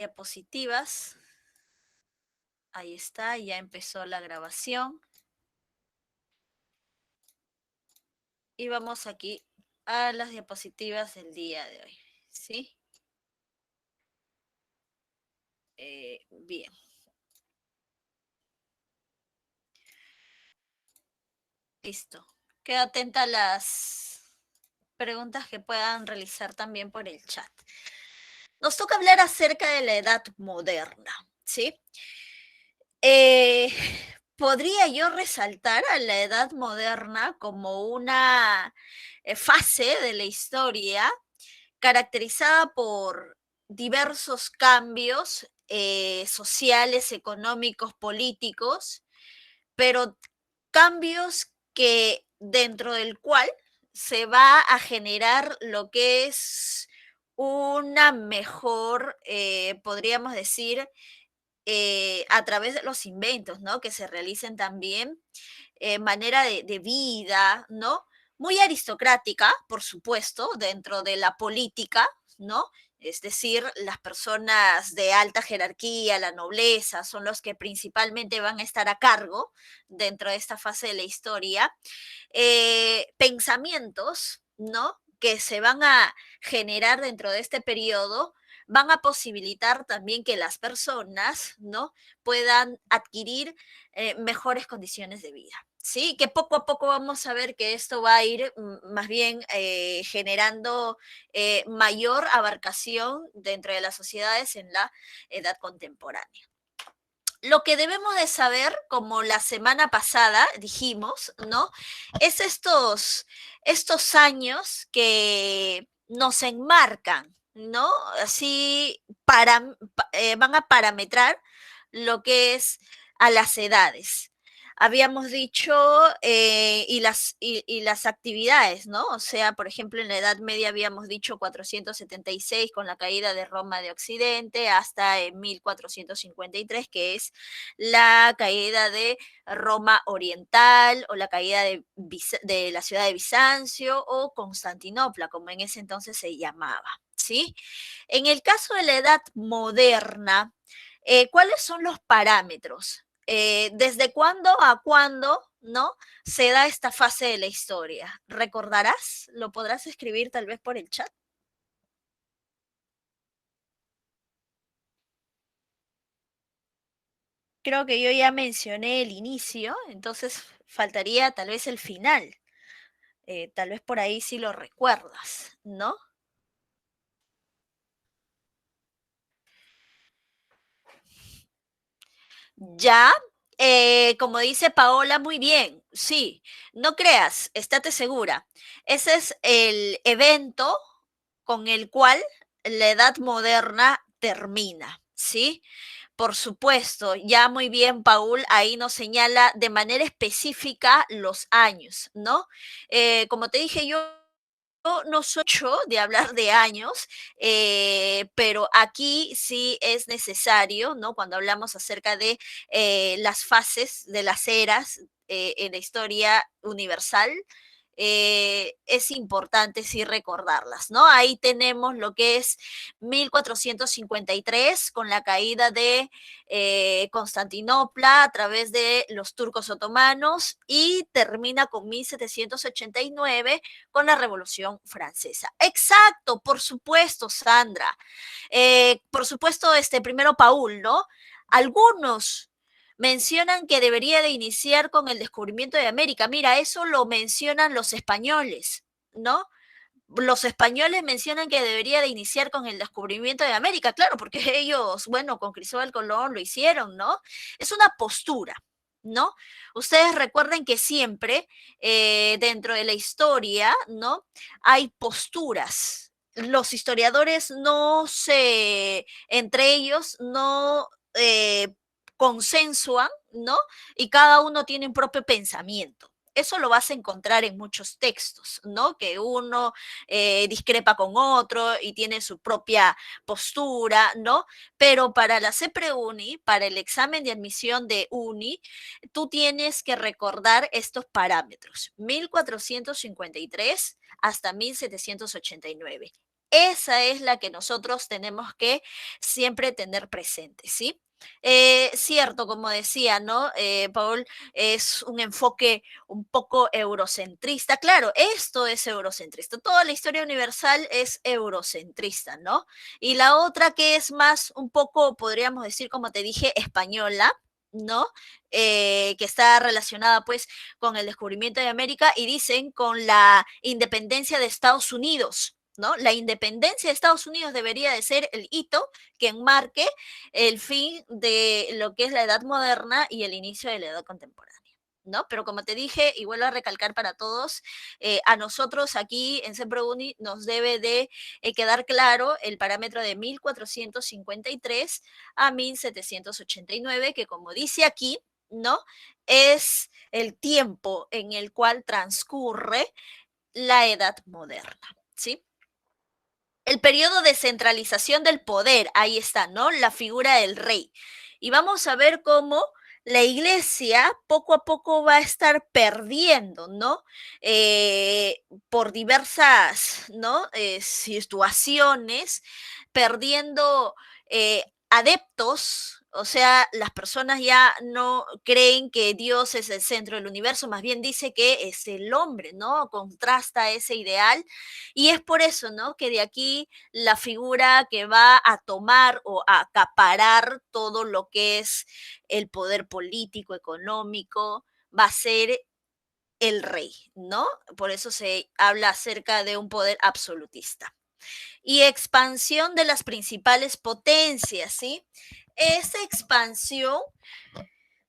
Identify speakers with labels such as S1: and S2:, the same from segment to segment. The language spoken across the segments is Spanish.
S1: Diapositivas. Ahí está, ya empezó la grabación. Y vamos aquí a las diapositivas del día de hoy, ¿sí? Bien. Listo. Quedo atenta a las preguntas que puedan realizar también por el chat. Nos toca hablar acerca de la edad moderna, ¿sí? Eh, Podría yo resaltar a la edad moderna como una fase de la historia caracterizada por diversos cambios sociales, económicos, políticos, pero cambios que dentro del cual se va a generar lo que es una mejor, podríamos decir, a través de los inventos, ¿no? Que se realicen también, manera de vida, ¿no? Muy aristocrática, por supuesto, dentro de la política, ¿no? Es decir, las personas de alta jerarquía, la nobleza, son los que principalmente van a estar a cargo dentro de esta fase de la historia. Pensamientos, ¿no? Que se van a generar dentro de este periodo van a posibilitar también que las personas, ¿no? Puedan adquirir mejores condiciones de vida. Sí, que poco a poco vamos a ver que esto va a ir más bien generando mayor abarcación dentro de las sociedades en la edad contemporánea. Lo que debemos de saber, como la semana pasada dijimos, ¿no? Es estos años que nos enmarcan, ¿no? Así van a parametrar lo que es a las edades. Habíamos dicho, y las actividades, ¿no? O sea, por ejemplo, en la Edad Media habíamos dicho 476 con la caída de Roma de Occidente hasta 1453, que es la caída de Roma Oriental o la caída de la ciudad de Bizancio o Constantinopla, como en ese entonces se llamaba, ¿sí? En el caso de la Edad Moderna, ¿cuáles son los parámetros? ¿Desde cuándo a cuándo, no, se da esta fase de la historia? ¿Recordarás? ¿Lo podrás escribir tal vez por el chat? Creo que yo ya mencioné el inicio, entonces faltaría tal vez el final. Tal vez por ahí sí lo recuerdas, ¿no? Ya, como dice Paola, muy bien, sí, no creas, estate segura. Ese es el evento con el cual la edad moderna termina, ¿sí? Por supuesto, ya muy bien, Paul, ahí nos señala de manera específica los años, ¿no? Como te dije, yo no soy mucho de hablar de años, pero aquí sí es necesario, ¿no? Cuando hablamos acerca de las fases de las eras en la historia universal, es importante sí recordarlas, ¿no? Ahí tenemos lo que es 1453 con la caída de Constantinopla a través de los turcos otomanos y termina con 1789 con la Revolución Francesa. Exacto, por supuesto, Sandra. Por supuesto, primero Paul, ¿no? Algunos mencionan que debería de iniciar con el descubrimiento de América. Mira, eso lo mencionan los españoles, ¿no? Los españoles mencionan que debería de iniciar con el descubrimiento de América, claro, porque ellos, bueno, con Cristóbal Colón lo hicieron, ¿no? Es una postura, ¿no? Ustedes recuerden que siempre dentro de la historia, ¿no? Hay posturas. Los historiadores no se, entre ellos, no consensuan, ¿no? Y cada uno tiene un propio pensamiento. Eso lo vas a encontrar en muchos textos, ¿no? Que uno discrepa con otro y tiene su propia postura, ¿no? Pero para la CEPRE-UNI, para el examen de admisión de UNI, tú tienes que recordar estos parámetros, 1453 hasta 1789. Esa es la que nosotros tenemos que siempre tener presente, ¿sí? Cierto, como decía, ¿no? Paul, es un enfoque un poco eurocentrista. Claro, esto es eurocentrista. Toda la historia universal es eurocentrista, ¿no? Y la otra que es más un poco, podríamos decir, como te dije, española, ¿no? Que está relacionada pues con el descubrimiento de América y dicen con la independencia de Estados Unidos, ¿no? La independencia de Estados Unidos debería de ser el hito que enmarque el fin de lo que es la edad moderna y el inicio de la edad contemporánea. ¿No? Pero como te dije, y vuelvo a recalcar para todos, a nosotros aquí en Semproguni nos debe de quedar claro el parámetro de 1453 a 1789, que como dice aquí, ¿no? Es el tiempo en el cual transcurre la edad moderna, ¿sí? El periodo de centralización del poder, ahí está, ¿no? La figura del rey. Y vamos a ver cómo la iglesia poco a poco va a estar perdiendo, ¿no? Por diversas, ¿no? Situaciones, perdiendo adeptos, o sea, las personas ya no creen que Dios es el centro del universo, más bien dice que es el hombre, ¿no? Contrasta ese ideal y es por eso, ¿no? Que de aquí la figura que va a tomar o a acaparar todo lo que es el poder político, económico, va a ser el rey, ¿no? Por eso se habla acerca de un poder absolutista. Y expansión de las principales potencias, ¿sí? Esa expansión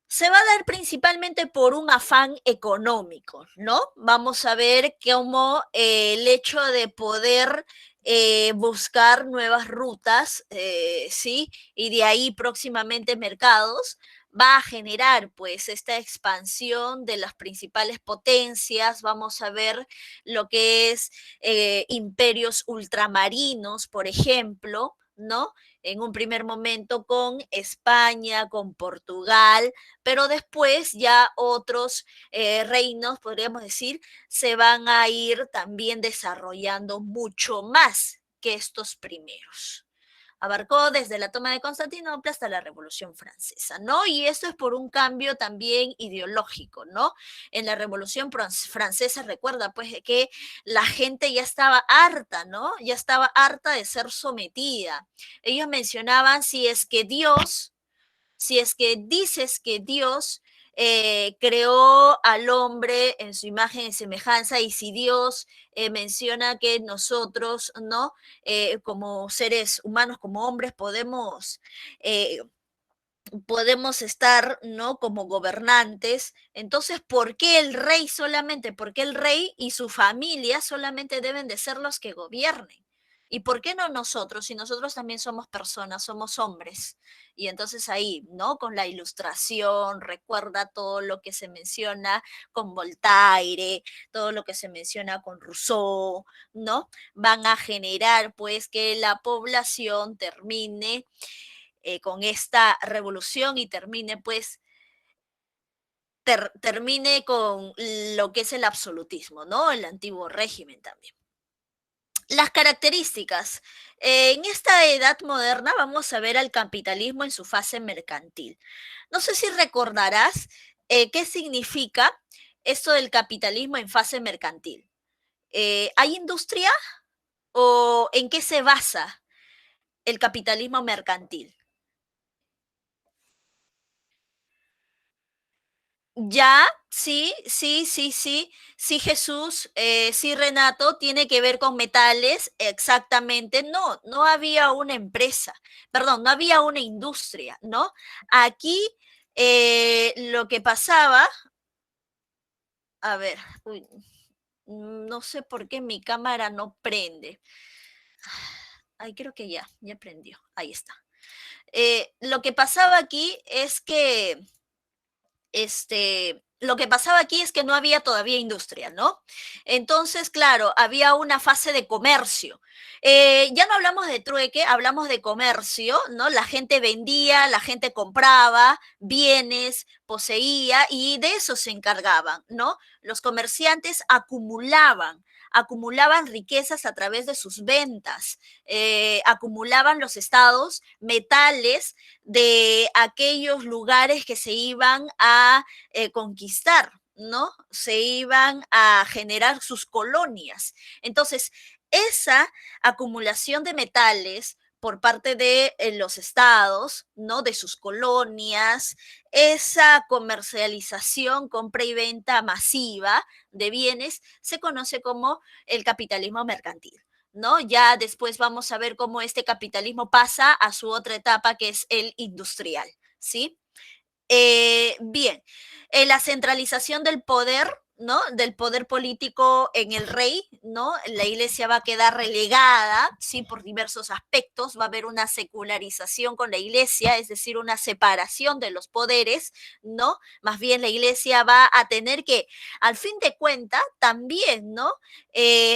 S1: se va a dar principalmente por un afán económico, ¿no? Vamos a ver cómo el hecho de poder buscar nuevas rutas, ¿sí? Y de ahí próximamente mercados, va a generar pues esta expansión de las principales potencias, vamos a ver lo que es imperios ultramarinos, por ejemplo, ¿no? En un primer momento con España, con Portugal, pero después ya otros reinos, podríamos decir, se van a ir también desarrollando mucho más que estos primeros. Abarcó desde la toma de Constantinopla hasta la Revolución Francesa, ¿no? Y esto es por un cambio también ideológico, ¿no? En la Revolución Francesa, recuerda, pues, que la gente ya estaba harta, ¿no? Ya estaba harta de ser sometida. Ellos mencionaban si es que dices que Dios creó al hombre en su imagen y semejanza, y si Dios menciona que nosotros, ¿no? Como seres humanos, como hombres, eh, podemos estar, ¿no? Como gobernantes. Entonces, ¿por qué el rey solamente? ¿Por qué el rey y su familia solamente deben de ser los que gobiernen? ¿Y por qué no nosotros? Si nosotros también somos personas, somos hombres. Y entonces ahí, ¿no? Con la ilustración, recuerda todo lo que se menciona con Voltaire, todo lo que se menciona con Rousseau, ¿no? Van a generar pues que la población termine con esta revolución y termine pues termine con lo que es el absolutismo, ¿no? El antiguo régimen también. Las características. En esta edad moderna vamos a ver al capitalismo en su fase mercantil. No sé si recordarás qué significa esto del capitalismo en fase mercantil. ¿Hay industria o en qué se basa el capitalismo mercantil? Ya, sí, sí, sí, sí, sí, Jesús, sí, Renato, tiene que ver con metales, exactamente. No, no había una empresa, perdón, no había una industria, ¿no? Aquí lo que pasaba, a ver, uy, no sé por qué mi cámara no prende. Ay, creo que ya prendió, ahí está. Lo que pasaba aquí es que lo que pasaba aquí es que no había todavía industria, ¿no? Entonces, claro, había una fase de comercio. Ya no hablamos de trueque, hablamos de comercio, ¿no? La gente vendía, la gente compraba bienes, poseía y de eso se encargaban, ¿no? Los comerciantes acumulaban acumulaban riquezas a través de sus ventas, acumulaban los estados metales de aquellos lugares que se iban a conquistar, ¿no? Se iban a generar sus colonias. Entonces, esa acumulación de metales por parte de los estados, ¿no? De sus colonias, esa comercialización, compra y venta masiva de bienes, se conoce como el capitalismo mercantil, ¿no? Ya después vamos a ver cómo este capitalismo pasa a su otra etapa, que es el industrial, ¿sí? Bien, la centralización del poder, ¿no? Del poder político en el rey, ¿no? La iglesia va a quedar relegada, sí, por diversos aspectos, va a haber una secularización con la iglesia, es decir, una separación de los poderes, ¿no? Más bien la iglesia va a tener que, al fin de cuentas, también, ¿no?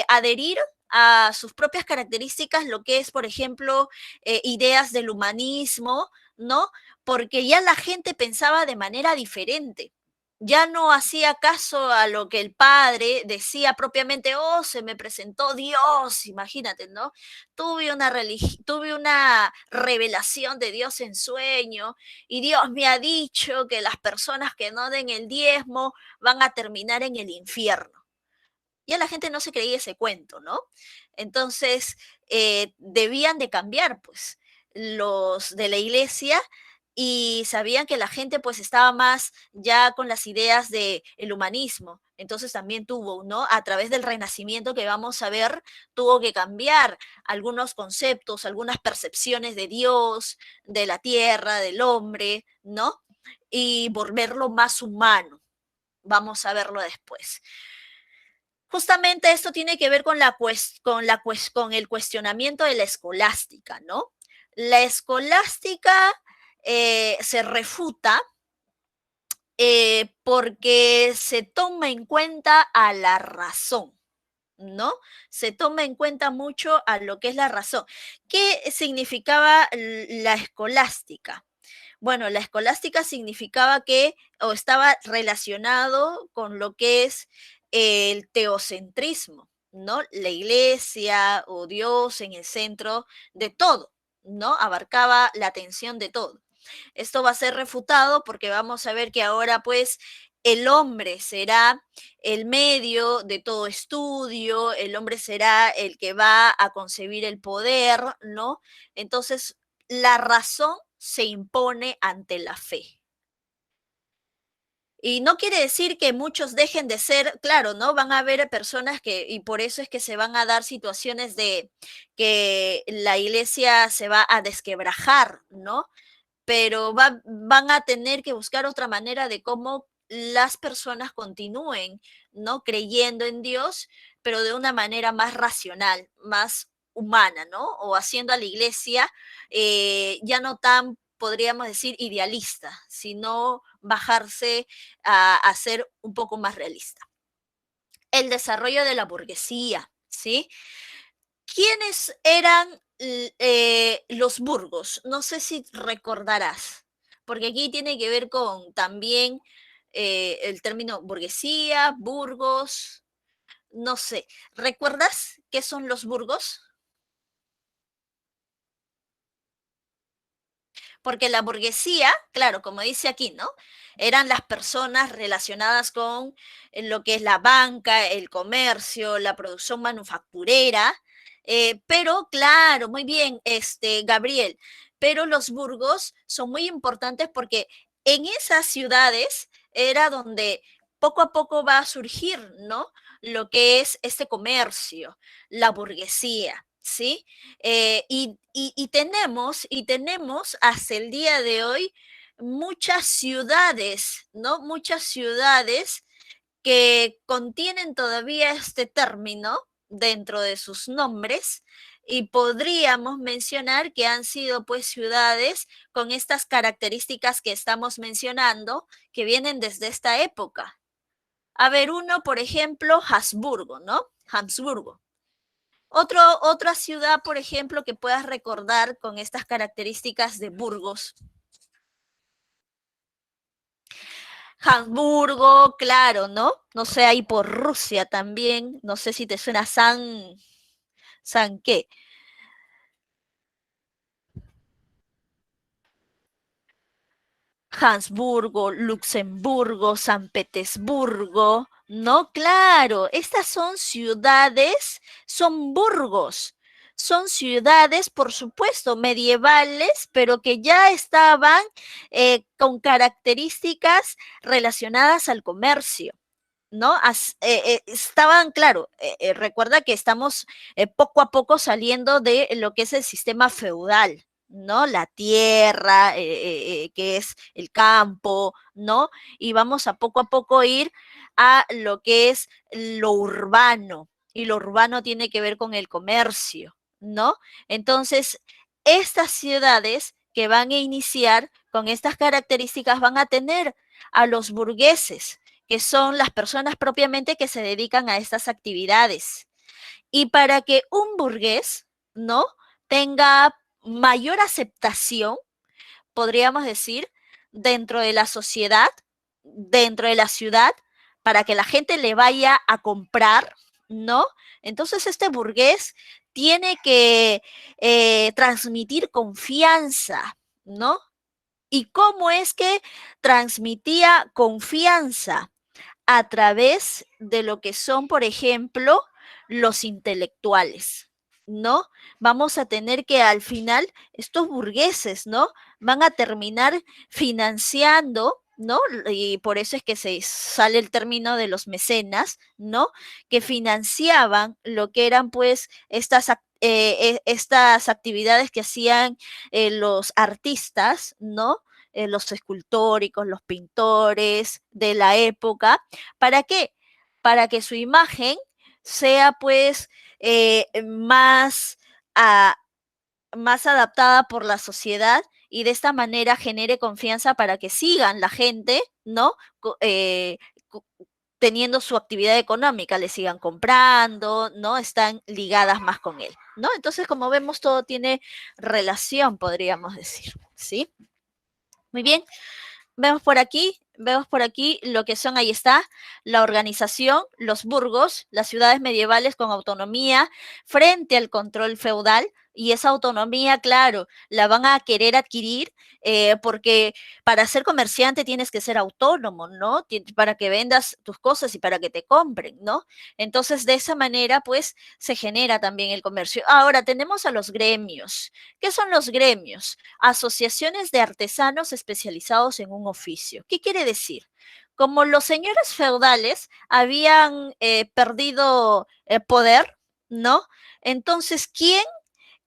S1: Adherir a sus propias características, lo que es, por ejemplo, ideas del humanismo, ¿no? Porque ya la gente pensaba de manera diferente. Ya no hacía caso a lo que el padre decía propiamente, oh, se me presentó Dios, imagínate, ¿no? Tuve una revelación de Dios en sueño y Dios me ha dicho que las personas que no den el diezmo van a terminar en el infierno. Ya la gente no se creía ese cuento, ¿no? Entonces, debían de cambiar, pues, los de la iglesia y sabían que la gente pues estaba más ya con las ideas del humanismo. Entonces también tuvo, ¿no? A través del renacimiento que vamos a ver, tuvo que cambiar algunos conceptos, algunas percepciones de Dios, de la tierra, del hombre, ¿no? Y volverlo más humano. Vamos a verlo después. Justamente esto tiene que ver con, con el cuestionamiento de la escolástica, ¿no? La escolástica se refuta porque se toma en cuenta a la razón, ¿no? Se toma en cuenta mucho a lo que es la razón. ¿Qué significaba la escolástica? Bueno, la escolástica significaba que, o estaba relacionado con lo que es el teocentrismo, ¿no? La iglesia o Dios en el centro de todo, ¿no? Abarcaba la atención de todo. Esto va a ser refutado porque vamos a ver que ahora pues el hombre será el medio de todo estudio, el hombre será el que va a concebir el poder, ¿no? Entonces, la razón se impone ante la fe. Y no quiere decir que muchos dejen de ser, claro, ¿no? Van a haber personas que, y por eso es que se van a dar situaciones de que la iglesia se va a desquebrajar, ¿no? Pero van a tener que buscar otra manera de cómo las personas continúen, ¿no? Creyendo en Dios, pero de una manera más racional, más humana, ¿no? O haciendo a la iglesia ya no tan, podríamos decir, idealista, sino bajarse a ser un poco más realista. El desarrollo de la burguesía, ¿sí? ¿Quiénes eran los burgos? No sé si recordarás, porque aquí tiene que ver con también el término burguesía, burgos, no sé. ¿Recuerdas qué son los burgos? Porque la burguesía, claro, como dice aquí, ¿no? Eran las personas relacionadas con lo que es la banca, el comercio, la producción manufacturera, pero claro, muy bien, Gabriel, pero los burgos son muy importantes porque en esas ciudades era donde poco a poco va a surgir, ¿no? Lo que es este comercio, la burguesía, ¿sí? Y tenemos hasta el día de hoy muchas ciudades, ¿no? Muchas ciudades que contienen todavía este término dentro de sus nombres y podríamos mencionar que han sido pues ciudades con estas características que estamos mencionando que vienen desde esta época. A ver, uno, por ejemplo, Habsburgo, ¿no? Habsburgo. Otra ciudad, por ejemplo, que puedas recordar con estas características de Burgos. Hamburgo, claro, ¿no? No sé, ahí por Rusia también, no sé si te suena San qué. Habsburgo, Luxemburgo, San Petersburgo, ¿no? Claro, estas son ciudades, son burgos, son ciudades, por supuesto, medievales, pero que ya estaban con características relacionadas al comercio. ¿No? Estaban, claro, recuerda que estamos poco a poco saliendo de lo que es el sistema feudal, ¿no? La tierra, que es el campo, ¿no? Y vamos a poco ir a lo que es lo urbano, y lo urbano tiene que ver con el comercio, ¿no? Entonces, estas ciudades que van a iniciar con estas características van a tener a los burgueses, que son las personas propiamente que se dedican a estas actividades. Y para que un burgués, ¿no? Tenga mayor aceptación, podríamos decir, dentro de la sociedad, dentro de la ciudad, para que la gente le vaya a comprar, ¿no? Entonces este burgués tiene que transmitir confianza, ¿no? ¿Y cómo es que transmitía confianza? A través de lo que son, por ejemplo, los intelectuales, ¿no? Vamos a tener que al final estos burgueses, ¿no? Van a terminar financiando, ¿no? Y por eso es que se sale el término de los mecenas, ¿no? Que financiaban lo que eran pues estas actividades que hacían los artistas, ¿no? Los escultóricos, los pintores de la época. ¿Para qué? Para que su imagen sea pues más, a, más adaptada por la sociedad y de esta manera genere confianza para que sigan la gente, ¿no? Teniendo su actividad económica, le sigan comprando, ¿no? Están ligadas más con él, ¿no? Entonces, como vemos, todo tiene relación, podríamos decir, ¿sí? Muy bien. Vemos por aquí lo que son, ahí está, la organización, los burgos, las ciudades medievales con autonomía frente al control feudal, y esa autonomía, claro, la van a querer adquirir porque para ser comerciante tienes que ser autónomo, ¿no? Para que vendas tus cosas y para que te compren, ¿no? Entonces, de esa manera, pues, se genera también el comercio. Ahora, tenemos a los gremios. ¿Qué son los gremios? Asociaciones de artesanos especializados en un oficio. ¿Qué quiere decir? Como los señores feudales habían perdido poder, ¿no? Entonces, ¿quién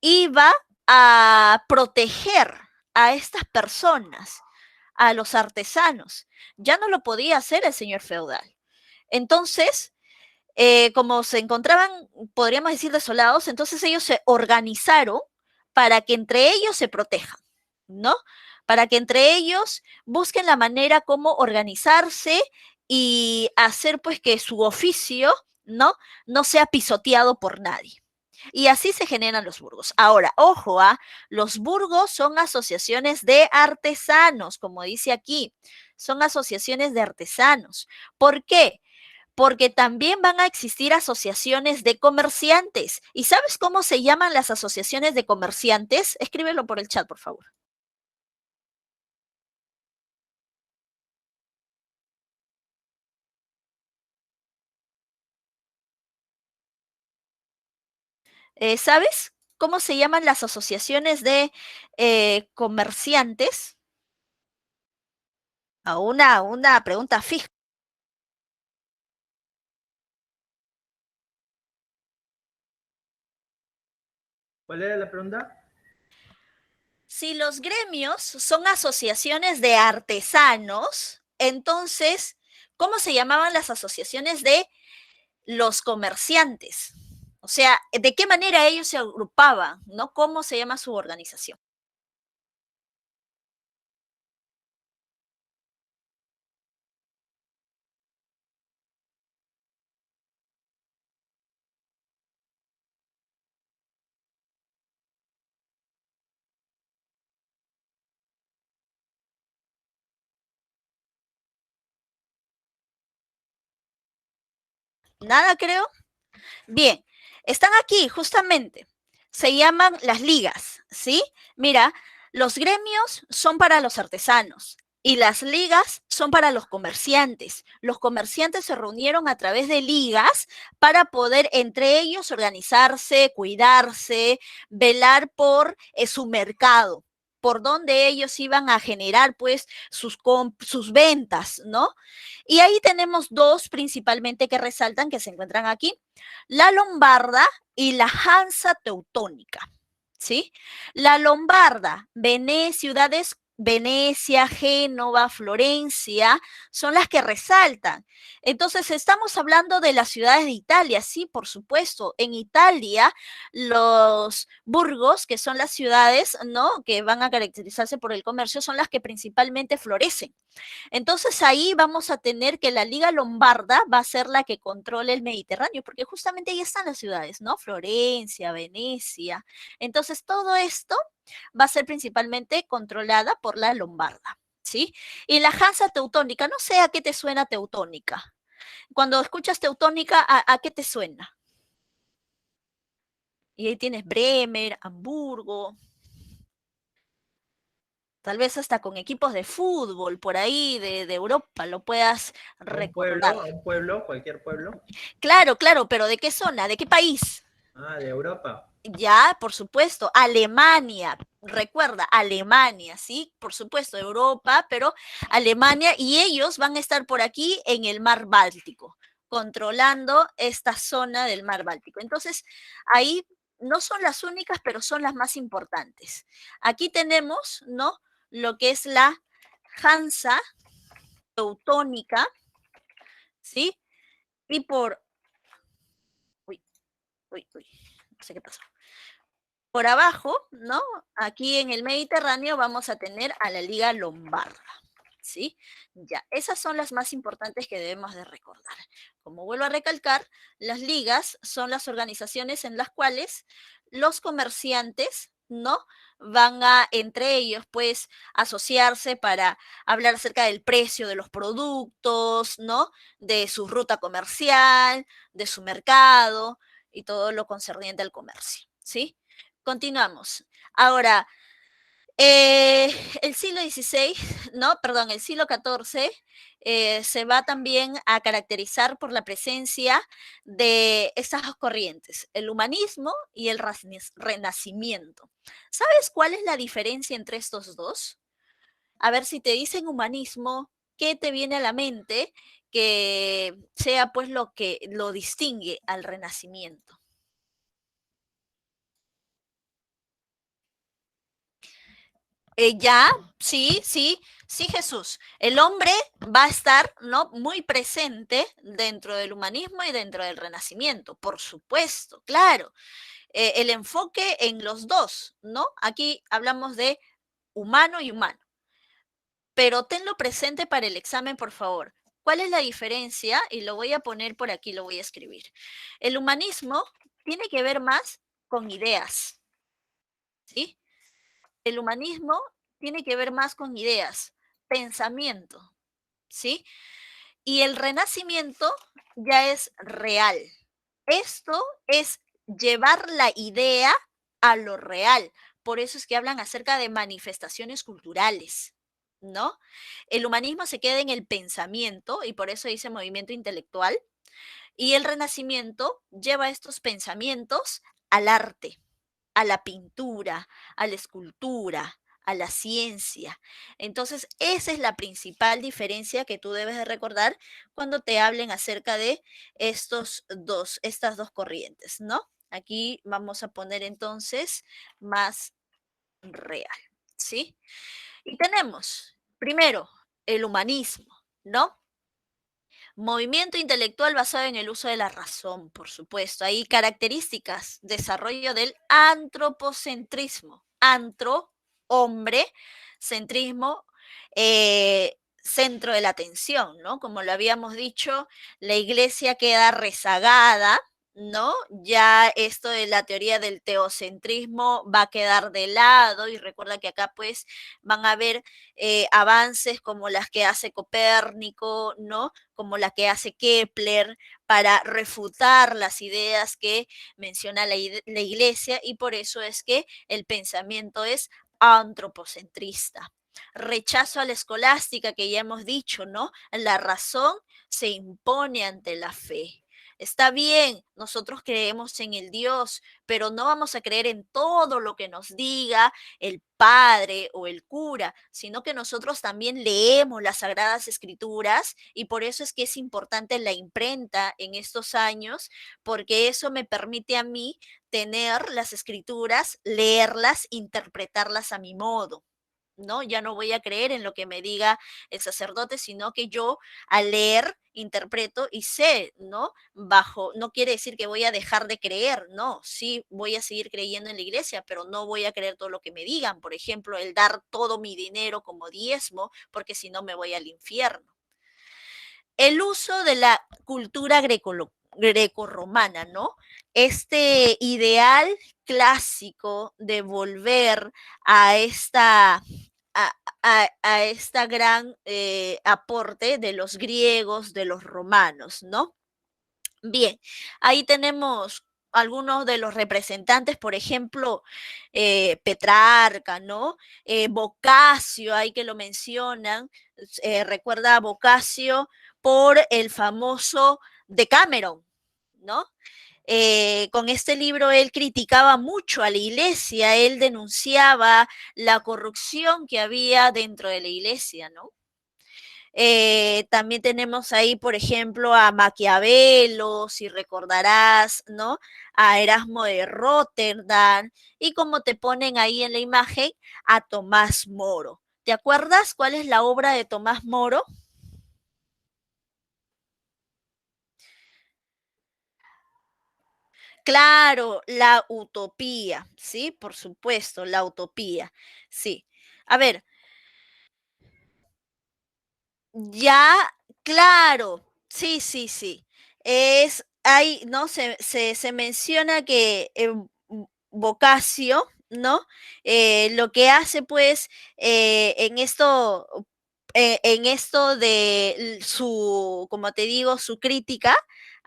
S1: iba a proteger a estas personas, a los artesanos? Ya no lo podía hacer el señor feudal. Entonces, como se encontraban, podríamos decir, desolados, entonces ellos se organizaron para que entre ellos se protejan, ¿no? Para que entre ellos busquen la manera como organizarse y hacer pues que su oficio, ¿no? No sea pisoteado por nadie. Y así se generan los burgos. Ahora, ojo, los burgos son asociaciones de artesanos, como dice aquí, son asociaciones de artesanos. ¿Por qué? Porque también van a existir asociaciones de comerciantes. ¿Y sabes cómo se llaman las asociaciones de comerciantes? Escríbelo por el chat, por favor. ¿Sabes cómo se llaman las asociaciones de comerciantes? A una pregunta fija.
S2: ¿Cuál era la pregunta?
S1: Si los gremios son asociaciones de artesanos, entonces, ¿cómo se llamaban las asociaciones de los comerciantes? O sea, ¿de qué manera ellos se agrupaban? ¿No? ¿Cómo se llama su organización? Nada, creo. Bien, están aquí justamente. Se llaman las ligas, ¿sí? Mira, los gremios son para los artesanos y las ligas son para los comerciantes. Los comerciantes se reunieron a través de ligas para poder entre ellos organizarse, cuidarse, velar por su mercado, por donde ellos iban a generar pues sus ventas, ¿no? Y ahí tenemos dos principalmente que resaltan, que se encuentran aquí, la lombarda y la Hansa teutónica, ¿sí? La lombarda, ciudades Venecia, Génova, Florencia, son las que resaltan. Entonces, estamos hablando de las ciudades de Italia, sí, por supuesto. En Italia, los burgos, que son las ciudades, ¿no?, que van a caracterizarse por el comercio, son las que principalmente florecen. Entonces ahí vamos a tener que la Liga Lombarda va a ser la que controle el Mediterráneo, porque justamente ahí están las ciudades, ¿no? Florencia, Venecia. Entonces todo esto va a ser principalmente controlada por la Lombarda, ¿sí? Y la Hansa Teutónica, no sé a qué te suena Teutónica. Cuando escuchas Teutónica, ¿a qué te suena? Y ahí tienes Bremer, Hamburgo, tal vez hasta con equipos de fútbol por ahí de Europa lo puedas recordar.
S2: A un pueblo, cualquier pueblo.
S1: Claro, claro, pero ¿de qué zona? ¿De qué país?
S2: Ah, de Europa.
S1: Ya, por supuesto, Alemania, recuerda, Alemania, sí, por supuesto, Europa, pero Alemania, y ellos van a estar por aquí en el mar Báltico, controlando esta zona del mar Báltico. Entonces, ahí no son las únicas, pero son las más importantes. Aquí tenemos, ¿no?, lo que es la Hansa teutónica, ¿sí? Y por, uy, uy, no sé qué pasó. Por abajo, ¿no? Aquí en el Mediterráneo vamos a tener a la Liga Lombarda, ¿sí? Ya, esas son las más importantes que debemos de recordar. Como vuelvo a recalcar, las ligas son las organizaciones en las cuales los comerciantes, ¿no?, van a, entre ellos, pues, asociarse para hablar acerca del precio de los productos, ¿no?, de su ruta comercial, de su mercado y todo lo concerniente al comercio, ¿sí? Continuamos. Ahora, eh, el siglo XVI, no, perdón, el siglo XIV se va también a caracterizar por la presencia de estas dos corrientes, el humanismo y el renacimiento. ¿Sabes cuál es la diferencia entre estos dos? A ver, si te dicen humanismo, ¿qué te viene a la mente que sea pues lo que lo distingue al renacimiento? Ya, sí, sí, sí, Jesús. El hombre va a estar, ¿no?, muy presente dentro del humanismo y dentro del renacimiento, por supuesto, claro. El enfoque en los dos, ¿no? Aquí hablamos de humano y humano, pero tenlo presente para el examen, por favor. ¿Cuál es la diferencia? Y lo voy a poner por aquí, lo voy a escribir. El humanismo tiene que ver más con ideas, ¿sí? El humanismo tiene que ver más con ideas, pensamiento, ¿sí? Y el renacimiento ya es real. Esto es llevar la idea a lo real. Por eso es que hablan acerca de manifestaciones culturales, ¿no? El humanismo se queda en el pensamiento y por eso dice movimiento intelectual. Y el renacimiento lleva estos pensamientos al arte, a la pintura, a la escultura, a la ciencia. Entonces, esa es la principal diferencia que tú debes de recordar cuando te hablen acerca de estas dos corrientes, ¿no? Aquí vamos a poner entonces más real, ¿sí? Y tenemos, primero, el humanismo, ¿no? Movimiento intelectual basado en el uso de la razón, por supuesto. Hay características, desarrollo del antropocentrismo. Antro, hombre, centrismo, centro de la atención, ¿no? Como lo habíamos dicho, la iglesia queda rezagada, ¿no? Ya esto de la teoría del teocentrismo va a quedar de lado, y recuerda que acá pues van a haber avances como las que hace Copérnico, ¿no? Como la que hace Kepler para refutar las ideas que menciona la Iglesia, y por eso es que el pensamiento es antropocentrista. Rechazo a la escolástica, que ya hemos dicho, ¿no? La razón se impone ante la fe. Está bien, nosotros creemos en el Dios, pero no vamos a creer en todo lo que nos diga el padre o el cura, sino que nosotros también leemos las Sagradas Escrituras, y por eso es que es importante la imprenta en estos años, porque eso me permite a mí tener las Escrituras, leerlas, interpretarlas a mi modo. ¿No? Ya no voy a creer en lo que me diga el sacerdote, sino que yo al leer interpreto y sé, ¿no? No quiere decir que voy a dejar de creer, no, sí voy a seguir creyendo en la iglesia, pero no voy a creer todo lo que me digan, por ejemplo, el dar todo mi dinero como diezmo, porque si no me voy al infierno. El uso de la cultura grecorromana, ¿no? Este ideal clásico de volver a esta gran aporte de los griegos, de los romanos, ¿no? Bien, ahí tenemos algunos de los representantes, por ejemplo, Petrarca, ¿no? Boccaccio, hay que lo mencionan, recuerda a Boccaccio por el famoso Decameron, ¿no? Con este libro él criticaba mucho a la iglesia, él denunciaba la corrupción que había dentro de la iglesia, ¿no? También tenemos ahí, por ejemplo, a Maquiavelo, si recordarás, ¿no? A Erasmo de Rotterdam, y como te ponen ahí en la imagen, a Tomás Moro. ¿Te acuerdas cuál es la obra de Tomás Moro? Claro, la utopía, ¿sí? Por supuesto, la utopía, sí. A ver, ya, claro, sí, sí, sí. Hay, ¿no? Se menciona que Boccaccio, ¿no? Lo que hace, pues, en esto de como te digo, su crítica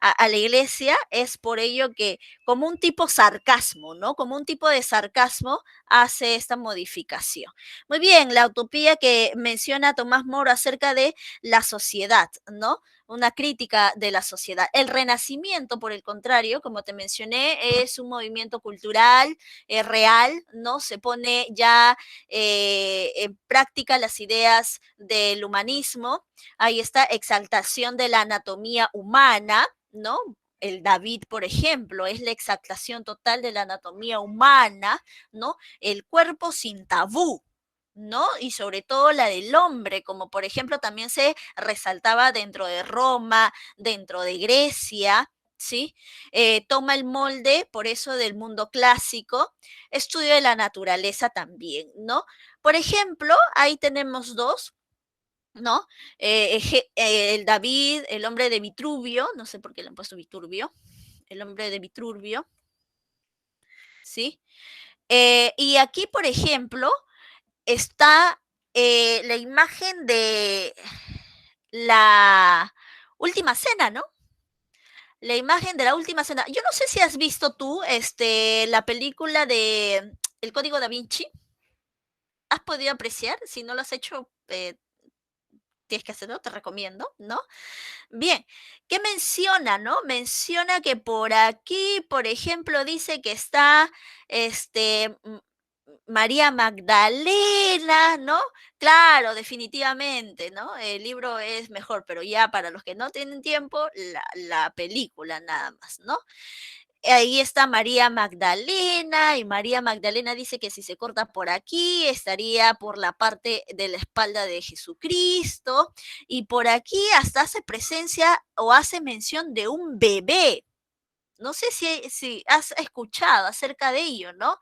S1: a la iglesia, es por ello que, como un tipo sarcasmo, ¿no? Como un tipo de sarcasmo, hace esta modificación. Muy bien, la utopía que menciona Tomás Moro acerca de la sociedad, ¿no? Una crítica de la sociedad. El Renacimiento, por el contrario, como te mencioné, es un movimiento cultural real, ¿no? Se pone ya en práctica las ideas del humanismo. Ahí está exaltación de la anatomía humana, ¿no? El David, por ejemplo, es la exaltación total de la anatomía humana, ¿no? El cuerpo sin tabú, ¿no? Y sobre todo la del hombre, como por ejemplo también se resaltaba dentro de Roma, dentro de Grecia, ¿sí? Toma el molde, por eso, del mundo clásico, estudio de la naturaleza también, ¿no? Por ejemplo, ahí tenemos dos, ¿no? El David, el hombre de Vitruvio, no sé por qué le han puesto Viturbio, el hombre de Vitruvio, ¿sí? Y aquí, por ejemplo, está la imagen de la última cena, ¿no? La imagen de la última cena. Yo no sé si has visto tú la película de El Código Da Vinci. ¿Has podido apreciar? Si no lo has hecho, tienes que hacerlo, te recomiendo, ¿no? Bien, ¿qué menciona, no? Menciona que por aquí, por ejemplo, dice que está María Magdalena, ¿no? Claro, definitivamente, ¿no? El libro es mejor, pero ya para los que no tienen tiempo, la película nada más, ¿no? Ahí está María Magdalena, y María Magdalena dice que si se corta por aquí, estaría por la parte de la espalda de Jesucristo, y por aquí hasta hace presencia o hace mención de un bebé. No sé si has escuchado acerca de ello, ¿no?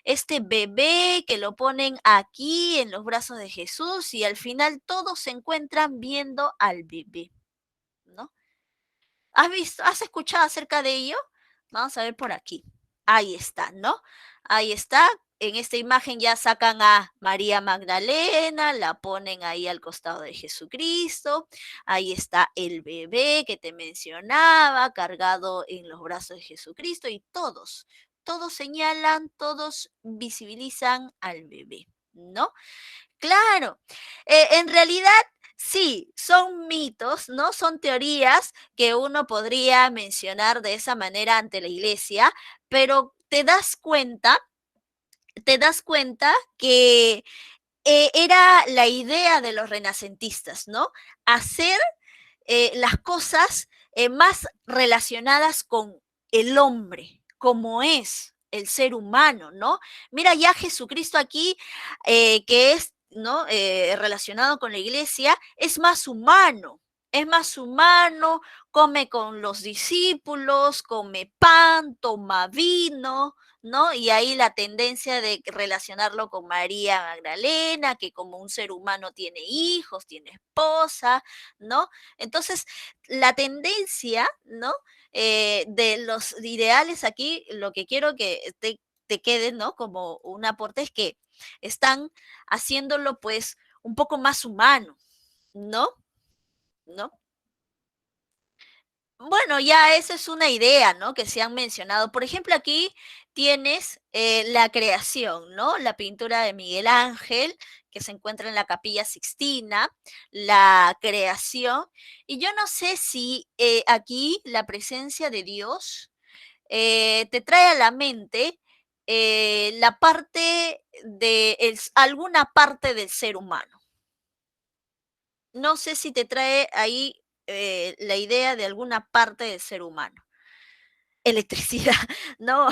S1: Este bebé que lo ponen aquí en los brazos de Jesús, y al final todos se encuentran viendo al bebé, ¿no? ¿Has escuchado acerca de ello? Vamos a ver por aquí. Ahí está, ¿no? Ahí está. En esta imagen ya sacan a María Magdalena, la ponen ahí al costado de Jesucristo. Ahí está el bebé que te mencionaba, cargado en los brazos de Jesucristo y todos señalan, todos visibilizan al bebé, ¿no? Claro, en realidad sí, son mitos, ¿no? Son teorías que uno podría mencionar de esa manera ante la iglesia, pero te das cuenta que era la idea de los renacentistas, ¿no? Hacer las cosas más relacionadas con el hombre, como es el ser humano, ¿no? Mira ya Jesucristo aquí, que es, ¿no? Relacionado con la iglesia, es más humano, come con los discípulos, come pan, toma vino, ¿no? Y ahí la tendencia de relacionarlo con María Magdalena, que como un ser humano tiene hijos, tiene esposa, ¿no? Entonces, la tendencia, ¿no? De los ideales aquí, lo que quiero que te quede, ¿no? Como un aporte es que están haciéndolo pues un poco más humano, ¿no? ¿No? Bueno, ya esa es una idea, ¿no? Que se han mencionado. Por ejemplo, aquí tienes la creación, ¿no? La pintura de Miguel Ángel, que se encuentra en la Capilla Sixtina, la creación. Y yo no sé si aquí la presencia de Dios te trae a la mente la parte de alguna parte del ser humano. No sé si te trae ahí la idea de alguna parte del ser humano. Electricidad, no,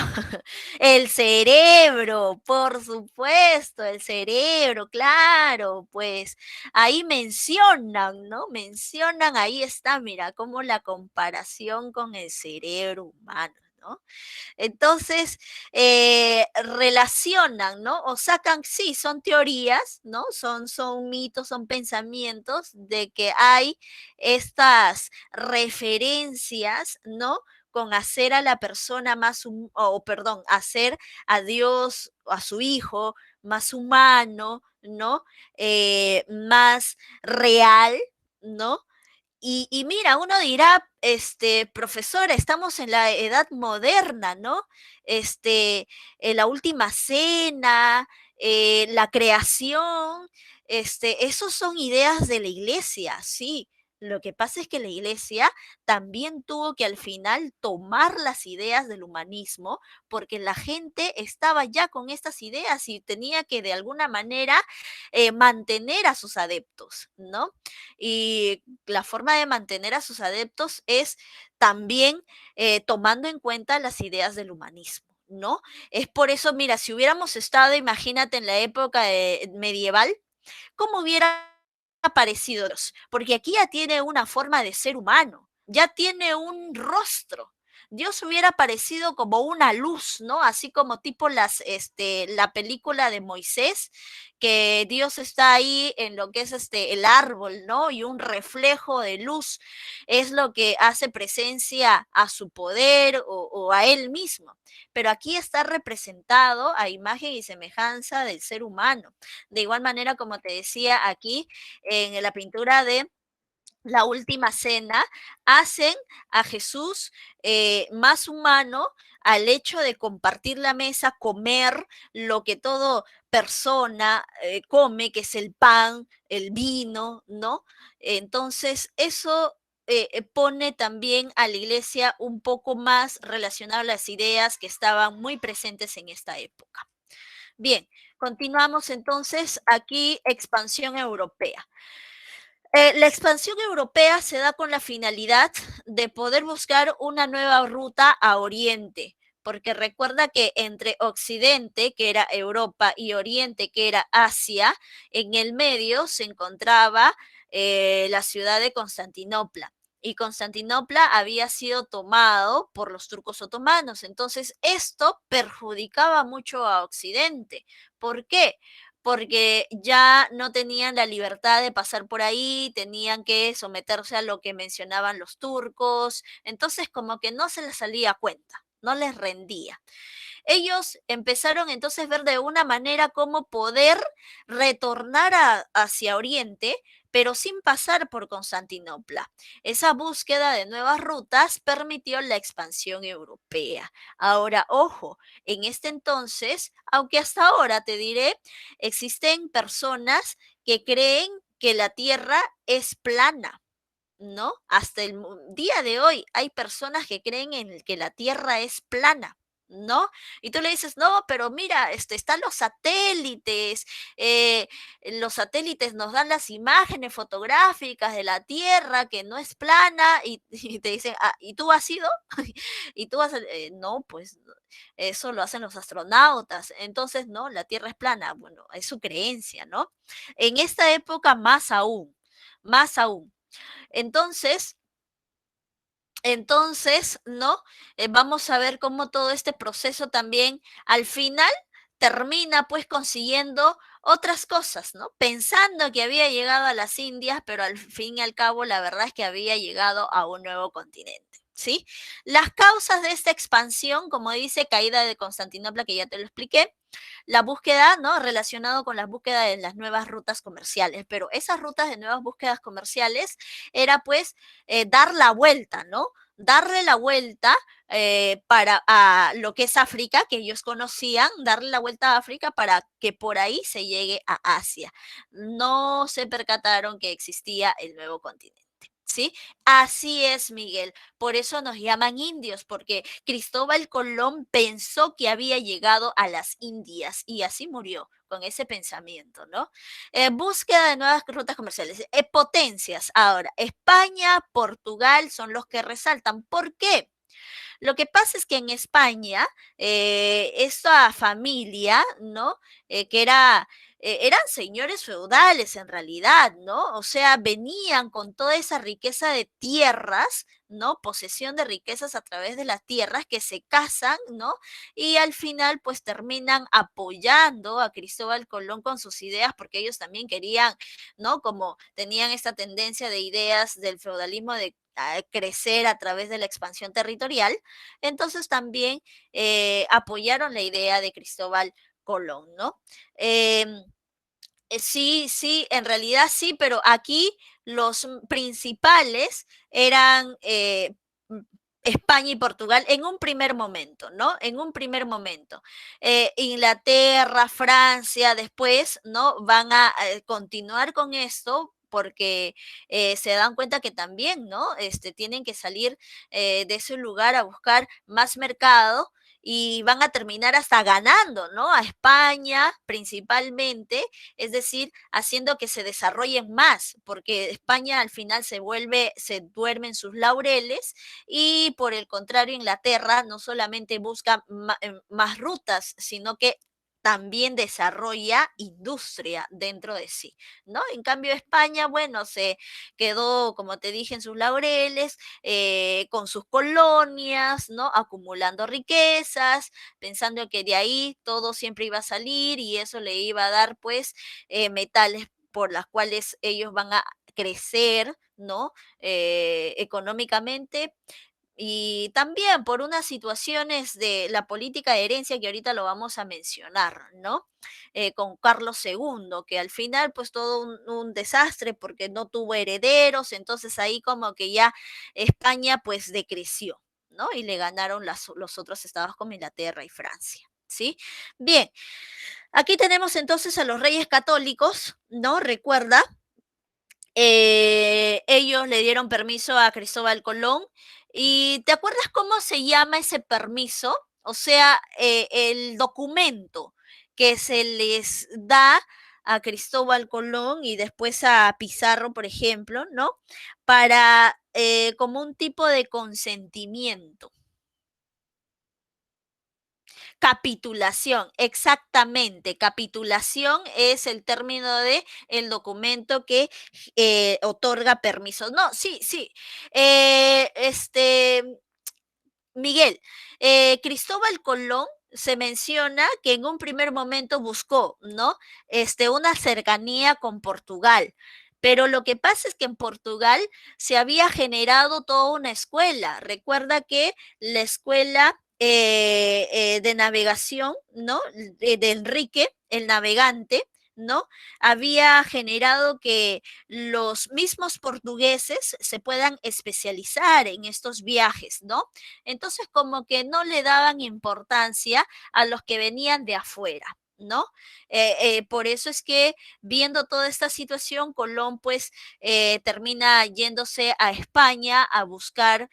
S1: el cerebro, por supuesto, el cerebro, claro, pues ahí mencionan, ¿no? Mencionan, ahí está, mira, como la comparación con el cerebro humano, ¿no? Entonces, relacionan, ¿no? O sacan, sí, son teorías, ¿no? Son mitos, son pensamientos de que hay estas referencias, ¿no? Con hacer a la persona más, o perdón, hacer a Dios, a su hijo, más humano, ¿no? Más real, ¿no? Y mira, uno dirá, profesora, estamos en la edad moderna, ¿no? La última cena, la creación, esos son ideas de la iglesia, sí. Lo que pasa es que la iglesia también tuvo que al final tomar las ideas del humanismo, porque la gente estaba ya con estas ideas y tenía que de alguna manera mantener a sus adeptos, ¿no? Y la forma de mantener a sus adeptos es también tomando en cuenta las ideas del humanismo, ¿no? Es por eso, mira, si hubiéramos estado, imagínate, en la época medieval, ¿cómo hubiera aparecido Dios? Porque aquí ya tiene una forma de ser humano, ya tiene un rostro. Dios hubiera aparecido como una luz, ¿no? Así como tipo la película de Moisés, que Dios está ahí en lo que es el árbol, ¿no? Y un reflejo de luz es lo que hace presencia a su poder o a él mismo. Pero aquí está representado a imagen y semejanza del ser humano. De igual manera, como te decía aquí, en la pintura de la última cena, hacen a Jesús más humano al hecho de compartir la mesa, comer lo que todo persona come, que es el pan, el vino, ¿no? Entonces, eso pone también a la iglesia un poco más relacionada a las ideas que estaban muy presentes en esta época. Bien, continuamos entonces aquí, expansión europea. La expansión europea se da con la finalidad de poder buscar una nueva ruta a Oriente, porque recuerda que entre Occidente, que era Europa, y Oriente, que era Asia, en el medio se encontraba la ciudad de Constantinopla. Y Constantinopla había sido tomado por los turcos otomanos. Entonces, esto perjudicaba mucho a Occidente. ¿Por qué? Porque ya no tenían la libertad de pasar por ahí, tenían que someterse a lo que mencionaban los turcos, entonces como que no se les salía a cuenta, no les rendía. Ellos empezaron entonces a ver de una manera cómo poder retornar hacia Oriente, pero sin pasar por Constantinopla. Esa búsqueda de nuevas rutas permitió la expansión europea. Ahora, ojo, en este entonces, aunque hasta ahora te diré, existen personas que creen que la Tierra es plana. ¿No? Hasta el día de hoy hay personas que creen en que la Tierra es plana, ¿no? Y tú le dices, no, pero mira, están eh, los satélites nos dan las imágenes fotográficas de la Tierra que no es plana y te dicen, ah, ¿y tú has ido? Y tú vas, no, pues eso lo hacen los astronautas, entonces, no, la Tierra es plana, bueno, es su creencia, ¿no? En esta época más aún, más aún. Entonces, ¿no? Vamos a ver cómo todo este proceso también al final termina pues consiguiendo otras cosas, ¿no? Pensando que había llegado a las Indias, pero al fin y al cabo la verdad es que había llegado a un nuevo continente. ¿Sí? Las causas de esta expansión, como dice, caída de Constantinopla, que ya te lo expliqué, la búsqueda, ¿no? Relacionado con la búsqueda de las nuevas rutas comerciales, pero esas rutas de nuevas búsquedas comerciales era pues dar la vuelta, ¿no? Darle la vuelta para a lo que es África, que ellos conocían, darle la vuelta a África para que por ahí se llegue a Asia. No se percataron que existía el nuevo continente. ¿Sí? Así es, Miguel. Por eso nos llaman indios, porque Cristóbal Colón pensó que había llegado a las Indias y así murió con ese pensamiento, ¿no? Búsqueda de nuevas rutas comerciales. Potencias. Ahora, España, Portugal son los que resaltan. ¿Por qué? Lo que pasa es que en España, esta familia, ¿no? Que eran señores feudales en realidad, ¿no? O sea, venían con toda esa riqueza de tierras, ¿no? Posesión de riquezas a través de las tierras que se casan, ¿no? Y al final, pues terminan apoyando a Cristóbal Colón con sus ideas, porque ellos también querían, ¿no? Como tenían esta tendencia de ideas del feudalismo de crecer a través de la expansión territorial, entonces también apoyaron la idea de Cristóbal Colón, ¿no? Sí, sí, en realidad sí, pero aquí los principales eran España y Portugal en un primer momento, ¿no? En un primer momento. Inglaterra, Francia, después, ¿no? Van a continuar con esto porque se dan cuenta que también, ¿no? Tienen que salir de ese lugar a buscar más mercado y van a terminar hasta ganando, ¿no? A España principalmente, es decir, haciendo que se desarrollen más, porque España al final se duerme en sus laureles y por el contrario Inglaterra no solamente busca más rutas, sino que también desarrolla industria dentro de sí, ¿no? En cambio España, bueno, se quedó, como te dije, en sus laureles, con sus colonias, ¿no? Acumulando riquezas, pensando que de ahí todo siempre iba a salir y eso le iba a dar, pues, metales por las cuales ellos van a crecer, ¿no? Económicamente y también por unas situaciones de la política de herencia que ahorita lo vamos a mencionar, ¿no? Con Carlos II, que al final pues todo un desastre porque no tuvo herederos, entonces ahí como que ya España pues decreció, ¿no? Y le ganaron los otros estados como Inglaterra y Francia, ¿sí? Bien, aquí tenemos entonces a los reyes católicos, ¿no? Recuerda, ellos le dieron permiso a Cristóbal Colón. ¿Y te acuerdas cómo se llama ese permiso? O sea, el documento que se les da a Cristóbal Colón y después a Pizarro, por ejemplo, ¿no? Para como un tipo de consentimiento. Capitulación, exactamente. Capitulación es el término de el documento que otorga permisos. No, sí, sí. Miguel, Cristóbal Colón se menciona que en un primer momento buscó, ¿no? Una cercanía con Portugal. Pero lo que pasa es que en Portugal se había generado toda una escuela. Recuerda que la escuela de navegación, ¿no? De Enrique, el navegante, ¿no? Había generado que los mismos portugueses se puedan especializar en estos viajes, ¿no? Entonces, como que no le daban importancia a los que venían de afuera, ¿no? Por eso es que viendo toda esta situación, Colón pues termina yéndose a España a buscar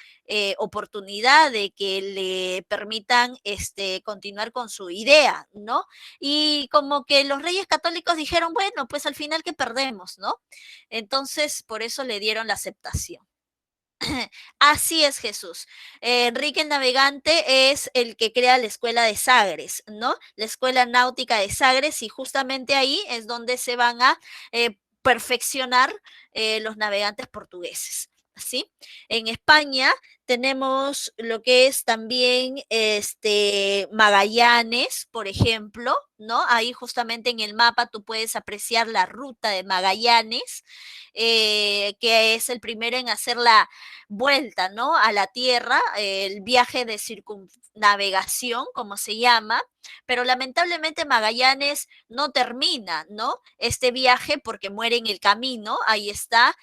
S1: oportunidad de que le permitan continuar con su idea, ¿no? Y como que los reyes católicos dijeron, bueno, pues al final que perdemos, ¿no? Entonces, por eso le dieron la aceptación. Así es, Jesús. Enrique el Navegante es el que crea la escuela de Sagres, ¿no? La escuela náutica de Sagres, y justamente ahí es donde se van a perfeccionar los navegantes portugueses. ¿Sí? En España tenemos lo que es también Magallanes, por ejemplo, ¿no? Ahí justamente en el mapa tú puedes apreciar la ruta de Magallanes, que es el primero en hacer la vuelta, ¿no? A la Tierra, el viaje de circunnavegación, como se llama, pero lamentablemente Magallanes no termina, ¿no? Este viaje porque muere en el camino, ahí está,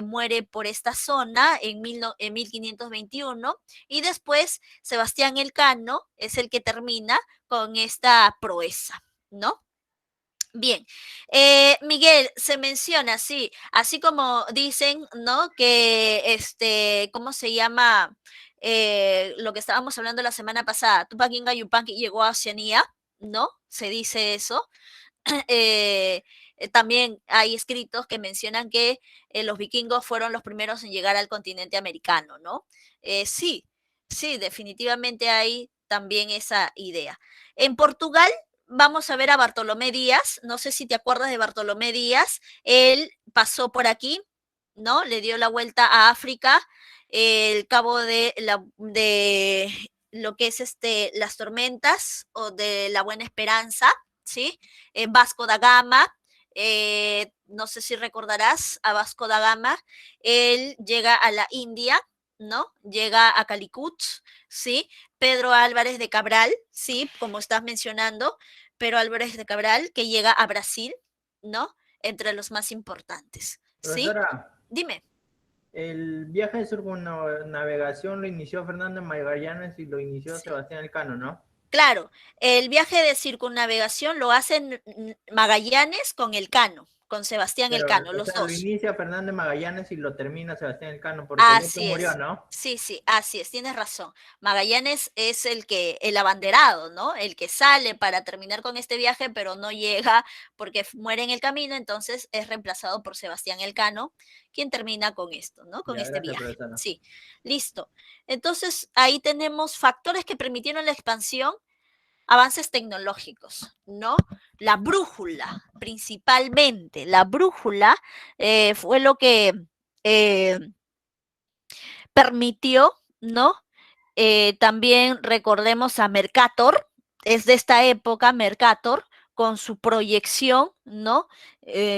S1: muere por esta zona en 1521, y después Sebastián Elcano es el que termina con esta proeza, ¿no? Bien, Miguel, se menciona, sí, así como dicen, ¿no? Que ¿cómo se llama? Lo que estábamos hablando la semana pasada, Tupac Inga Yupanqui llegó a Oceanía, ¿no? Se dice eso. También hay escritos que mencionan que los vikingos fueron los primeros en llegar al continente americano, ¿no? Sí, sí, definitivamente hay también esa idea. En Portugal vamos a ver a Bartolomé Díaz, no sé si te acuerdas de Bartolomé Díaz, él pasó por aquí, ¿no? Le dio la vuelta a África, el cabo de lo que es las tormentas o de la Buena Esperanza, ¿sí? Vasco da Gama, no sé si recordarás a Vasco da Gama, él llega a la India, ¿no? Llega a Calicut, ¿sí? Pedro Álvarez de Cabral, ¿sí? Como estás mencionando, Pedro Álvarez de Cabral, que llega a Brasil, ¿no? Entre los más importantes, ¿sí?
S2: Profesora,
S1: Dime.
S2: el viaje de circunnavegación lo inició Fernando Magallanes y lo inició
S1: Sí.
S2: Sebastián Elcano, ¿no?
S1: Claro, el viaje de circunnavegación lo hacen Magallanes con Elcano, con Sebastián
S2: Pero,
S1: Elcano,
S2: o
S1: los
S2: sea, lo
S1: dos.
S2: inicia Fernando Magallanes y lo termina Sebastián Elcano, porque el otro
S1: Así
S2: murió,
S1: es.
S2: ¿no?
S1: Sí, sí, así es, tienes razón. Magallanes es el abanderado, ¿no? El que sale para terminar con este viaje, pero no llega porque muere en el camino, entonces es reemplazado por Sebastián Elcano, quien termina con esto, ¿no? Con
S2: Ya,
S1: este
S2: gracias,
S1: viaje.
S2: profesora.
S1: Sí, listo. Entonces ahí tenemos factores que permitieron la expansión, avances tecnológicos, ¿no? La brújula, principalmente, la brújula fue lo que eh, permitió, ¿no? También recordemos a Mercator, es de esta época Mercator, con su proyección, ¿no?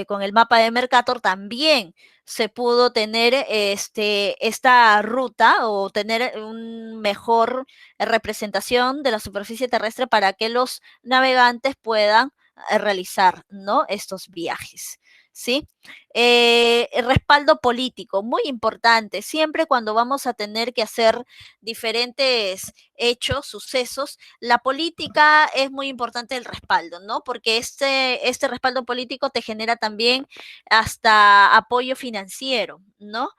S1: Con el mapa de Mercator también se pudo tener esta ruta o tener una mejor representación de la superficie terrestre para que los navegantes puedan realizar, ¿no? Estos viajes. ¿Sí? El respaldo político, muy importante. Siempre cuando vamos a tener que hacer diferentes hechos, sucesos, la política es muy importante el respaldo, ¿no? Porque este respaldo político te genera también hasta apoyo financiero, ¿no?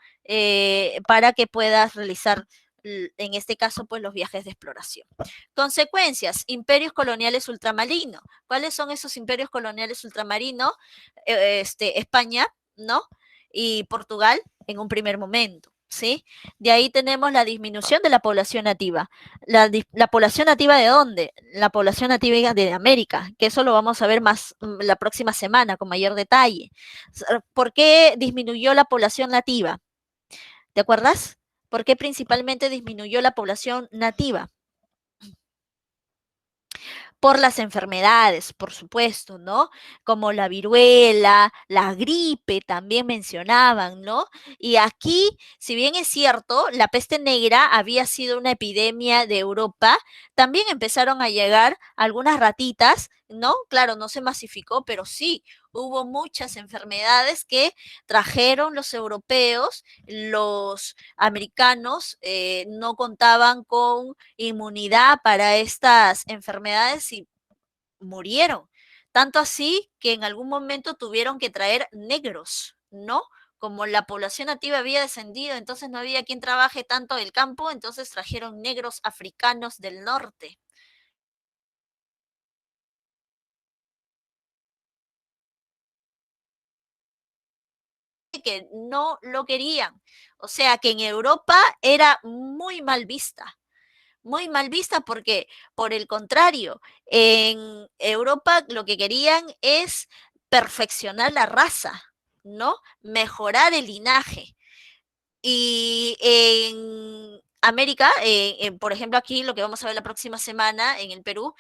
S1: Para que puedas realizar, en este caso, pues los viajes de exploración. Consecuencias, imperios coloniales ultramarinos. ¿Cuáles son esos imperios coloniales ultramarinos? España, ¿no? Y Portugal en un primer momento, ¿sí? De ahí tenemos la disminución de la población nativa. La población nativa de dónde? La población nativa de América, que eso lo vamos a ver más la próxima semana con mayor detalle. ¿Por qué disminuyó la población nativa? ¿Te acuerdas? ¿Por qué principalmente disminuyó la población nativa? por las enfermedades, por supuesto, ¿no? Como la viruela, la gripe también mencionaban, ¿no? Y aquí, si bien es cierto, la peste negra había sido una epidemia de Europa, también empezaron a llegar algunas ratitas, ¿no? Claro, no se masificó, pero sí, hubo muchas enfermedades que trajeron los europeos, los americanos no contaban con inmunidad para estas enfermedades y murieron. Tanto así que en algún momento tuvieron que traer negros, ¿no? Como la población nativa había descendido, entonces no había quien trabaje tanto el campo, entonces trajeron negros africanos del norte. Que no lo querían. O sea que en Europa era muy mal vista porque, por el contrario, en Europa lo que querían es perfeccionar la raza, ¿no? Mejorar el linaje. Y en América, por ejemplo, aquí lo que vamos a ver la próxima semana en el Perú,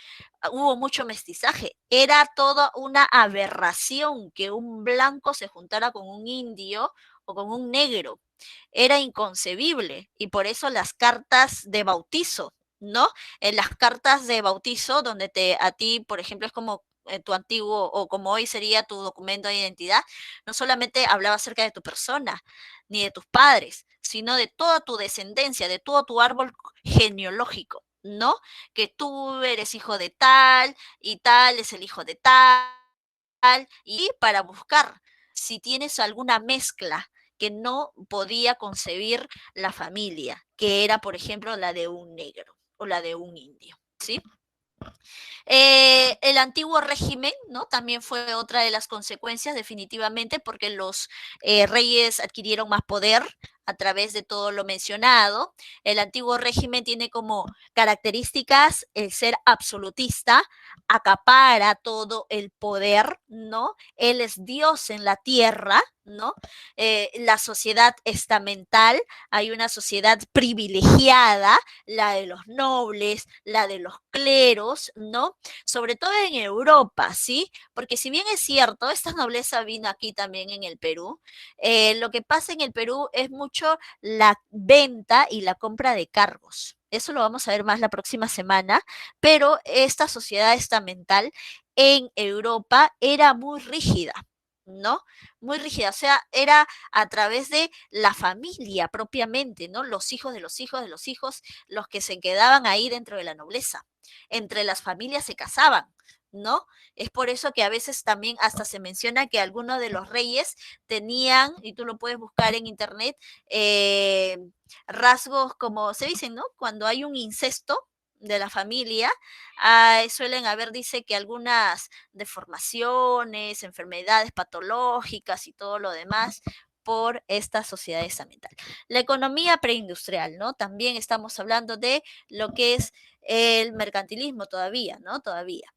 S1: hubo mucho mestizaje. Era toda una aberración que un blanco se juntara con un indio o con un negro. Era inconcebible y por eso las cartas de bautizo, ¿no? En las cartas de bautizo donde a ti, por ejemplo, es como tu antiguo o como hoy sería tu documento de identidad, no solamente hablaba acerca de tu persona ni de tus padres, sino de toda tu descendencia, de todo tu árbol genealógico, ¿no? Que tú eres hijo de tal y tal es el hijo de tal, y para buscar si tienes alguna mezcla que no podía concebir la familia, que era, por ejemplo, la de un negro o la de un indio, ¿sí? El antiguo régimen, ¿no? También fue otra de las consecuencias, definitivamente, porque los reyes adquirieron más poder a través de todo lo mencionado. El antiguo régimen tiene como características el ser absolutista, acapara todo el poder, ¿no? Él es Dios en la tierra, ¿no? La sociedad estamental, hay una sociedad privilegiada, la de los nobles, la de los cleros, ¿no? Sobre todo en Europa, ¿sí? Porque si bien es cierto, esta nobleza vino aquí también en el Perú, lo que pasa en el Perú es mucho la venta y la compra de cargos. Eso lo vamos a ver más la próxima semana, pero esta sociedad estamental en Europa era muy rígida, ¿no? Muy rígida, o sea, era a través de la familia propiamente, ¿no? Los hijos de los hijos de los hijos, los que se quedaban ahí dentro de la nobleza. Entre las familias se casaban, ¿no? Es por eso que a veces también hasta se menciona que algunos de los reyes tenían, y tú lo puedes buscar en internet, rasgos como se dicen, ¿no? Cuando hay un incesto de la familia, suelen haber, dice que algunas deformaciones, enfermedades patológicas y todo lo demás por esta sociedad estamental. La economía preindustrial, ¿no? También estamos hablando de lo que es el mercantilismo todavía, ¿no? Todavía.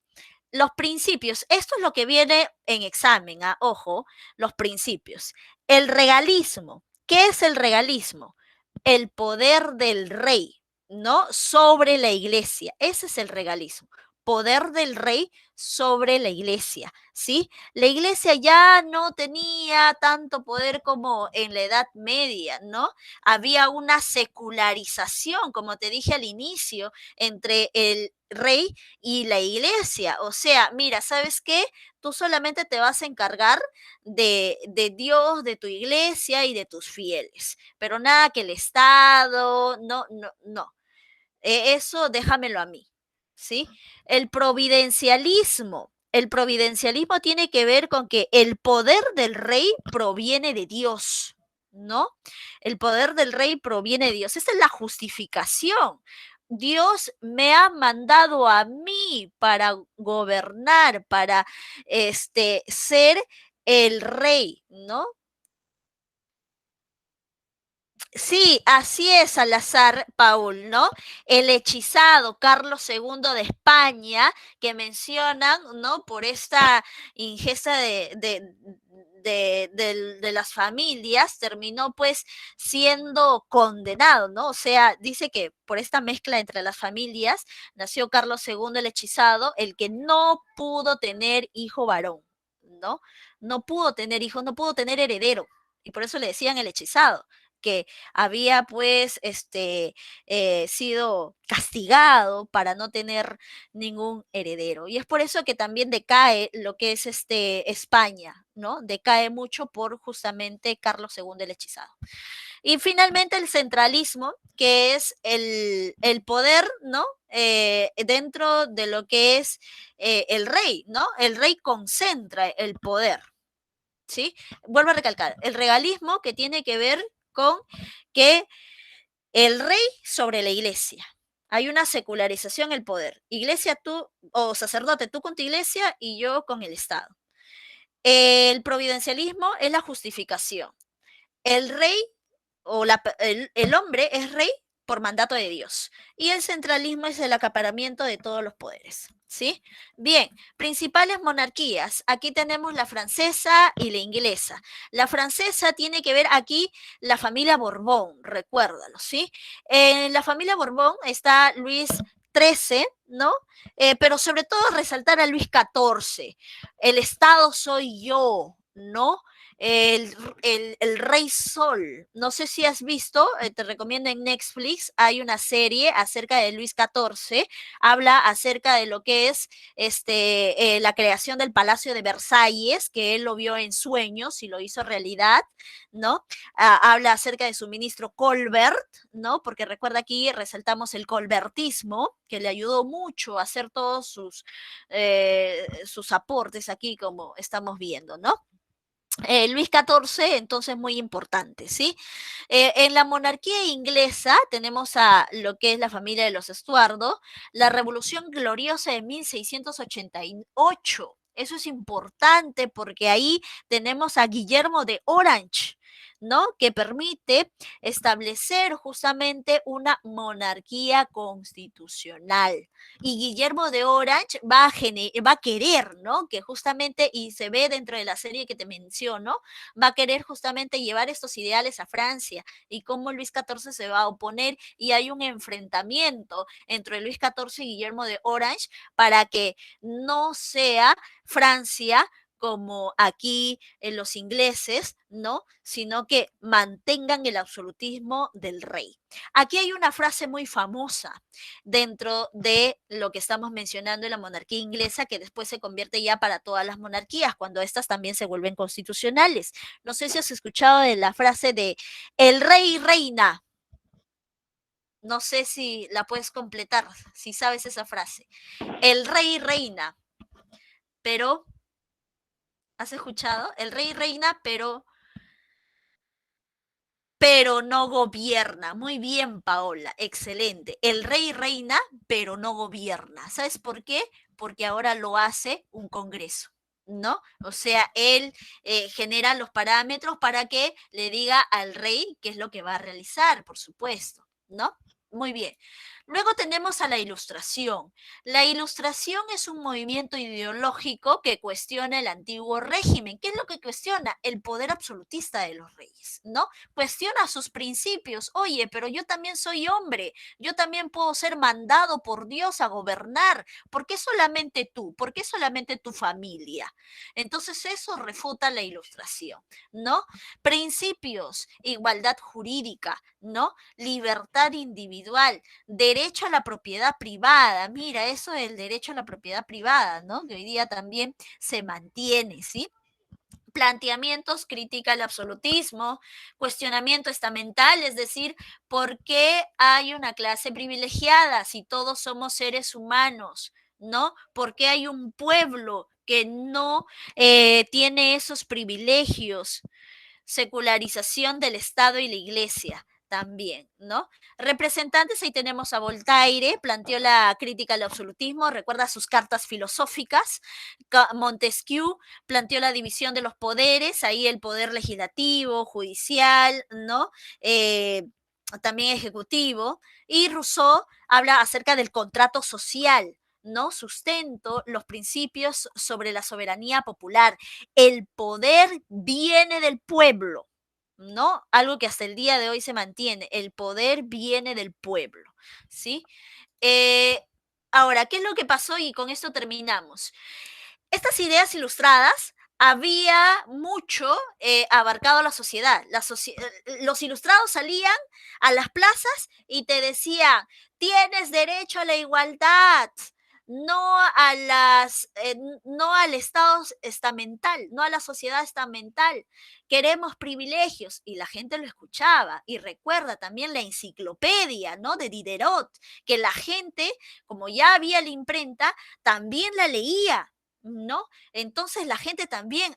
S1: Los principios, esto es lo que viene en examen, ojo, los principios. El regalismo, ¿qué es el regalismo? El poder del rey, ¿no? Sobre la iglesia, ese es el regalismo. Poder del rey sobre la iglesia, ¿sí? La iglesia ya no tenía tanto poder como en la Edad Media, ¿no? Había una secularización, como te dije al inicio, entre el rey y la iglesia. O sea, mira, ¿sabes qué? Tú solamente te vas a encargar de Dios, de tu iglesia y de tus fieles, pero nada que el Estado, no, no, no. Eso déjamelo a mí, ¿sí? El providencialismo tiene que ver con que el poder del rey proviene de Dios, ¿no? El poder del rey proviene de Dios. Esa es la justificación. Dios me ha mandado a mí para gobernar, para ser el rey, ¿no? Sí, así es, Salazar Paul, ¿no? El hechizado Carlos II de España, que mencionan, ¿no? Por esta ingesta de las familias terminó pues siendo condenado, ¿no? O sea, dice que por esta mezcla entre las familias nació Carlos II el hechizado, el que no pudo tener hijo varón, ¿no? No pudo tener hijos, no pudo tener heredero, y por eso le decían el hechizado, que había pues sido castigado para no tener ningún heredero. Y es por eso que también decae lo que es España, ¿no? Decae mucho por justamente Carlos II el hechizado. Y finalmente el centralismo, que es el poder, ¿no? Dentro de lo que es el rey, ¿no? El rey concentra el poder, ¿sí? Vuelvo a recalcar, el regalismo que tiene que ver con que el rey sobre la iglesia. Hay una secularización del poder. Iglesia tú, o sacerdote, tú con tu iglesia y yo con el Estado. El providencialismo es la justificación. El rey o el hombre es rey por mandato de Dios. Y el centralismo es el acaparamiento de todos los poderes. ¿Sí? Bien, principales monarquías. Aquí tenemos la francesa y la inglesa. La francesa tiene que ver aquí la familia Borbón, recuérdalo, ¿sí? En la familia Borbón está Luis XIII, ¿no? Pero sobre todo resaltar a Luis XIV. El Estado soy yo, ¿no? El Rey Sol. No sé si has visto, te recomiendo en Netflix, hay una serie acerca de Luis XIV, habla acerca de lo que es la creación del Palacio de Versalles, que él lo vio en sueños y lo hizo realidad, ¿no? Habla acerca de su ministro Colbert, ¿no? Porque recuerda aquí resaltamos el colbertismo, que le ayudó mucho a hacer todos sus aportes aquí, como estamos viendo, ¿no? Luis XIV, entonces muy importante, ¿sí? En la monarquía inglesa tenemos a lo que es la familia de los Estuardo, la Revolución Gloriosa de 1688. Eso es importante porque ahí tenemos a Guillermo de Orange, ¿no? Que permite establecer justamente una monarquía constitucional. Y Guillermo de Orange va a querer, ¿no? Que justamente, y se ve dentro de la serie que te menciono, va a querer justamente llevar estos ideales a Francia y cómo Luis XIV se va a oponer y hay un enfrentamiento entre Luis XIV y Guillermo de Orange para que no sea Francia como aquí en los ingleses, ¿no? Sino que mantengan el absolutismo del rey. Aquí hay una frase muy famosa dentro de lo que estamos mencionando en la monarquía inglesa, que después se convierte ya para todas las monarquías, cuando estas también se vuelven constitucionales. No sé si has escuchado de la frase de el rey y reina. No sé si la puedes completar, si sabes esa frase. El rey y reina, pero ¿has escuchado? El rey reina, pero no gobierna. Muy bien, Paola, excelente. El rey reina, pero no gobierna. ¿Sabes por qué? Porque ahora lo hace un congreso, ¿no? O sea, él genera los parámetros para que le diga al rey qué es lo que va a realizar, por supuesto, ¿no? Muy bien. Luego tenemos a la Ilustración. La Ilustración es un movimiento ideológico que cuestiona el antiguo régimen. ¿Qué es lo que cuestiona? El poder absolutista de los reyes, ¿no? Cuestiona sus principios. Oye, pero yo también soy hombre, yo también puedo ser mandado por Dios a gobernar. ¿Por qué solamente tú? ¿Por qué solamente tu familia? Entonces eso refuta la Ilustración, ¿no? Principios, igualdad jurídica, ¿no? Libertad individual, derecho a la propiedad privada. Mira, eso del derecho a la propiedad privada, ¿no? Que hoy día también se mantiene, ¿sí? Planteamientos, crítica al absolutismo, cuestionamiento estamental, es decir, ¿por qué hay una clase privilegiada si todos somos seres humanos? ¿No? ¿Por qué hay un pueblo que no tiene esos privilegios? Secularización del Estado y la Iglesia también, ¿no? Representantes, ahí tenemos a Voltaire, planteó la crítica al absolutismo, recuerda sus cartas filosóficas. Montesquieu planteó la división de los poderes, ahí el poder legislativo, judicial, ¿no? También ejecutivo. Y Rousseau habla acerca del contrato social, ¿no? Sustento los principios sobre la soberanía popular. El poder viene del pueblo, ¿no? Algo que hasta el día de hoy se mantiene. El poder viene del pueblo, ¿sí? Eh, Ahora, ¿qué es lo que pasó? Y con esto terminamos. Estas ideas ilustradas había mucho abarcado a la sociedad. Los ilustrados salían a las plazas y te decían, tienes derecho a la igualdad, no a no al estado estamental, no a la sociedad estamental. Queremos privilegios y la gente lo escuchaba. Y recuerda también la enciclopedia, ¿no? De Diderot, que la gente, como ya había la imprenta, también la leía, ¿no? Entonces la gente también,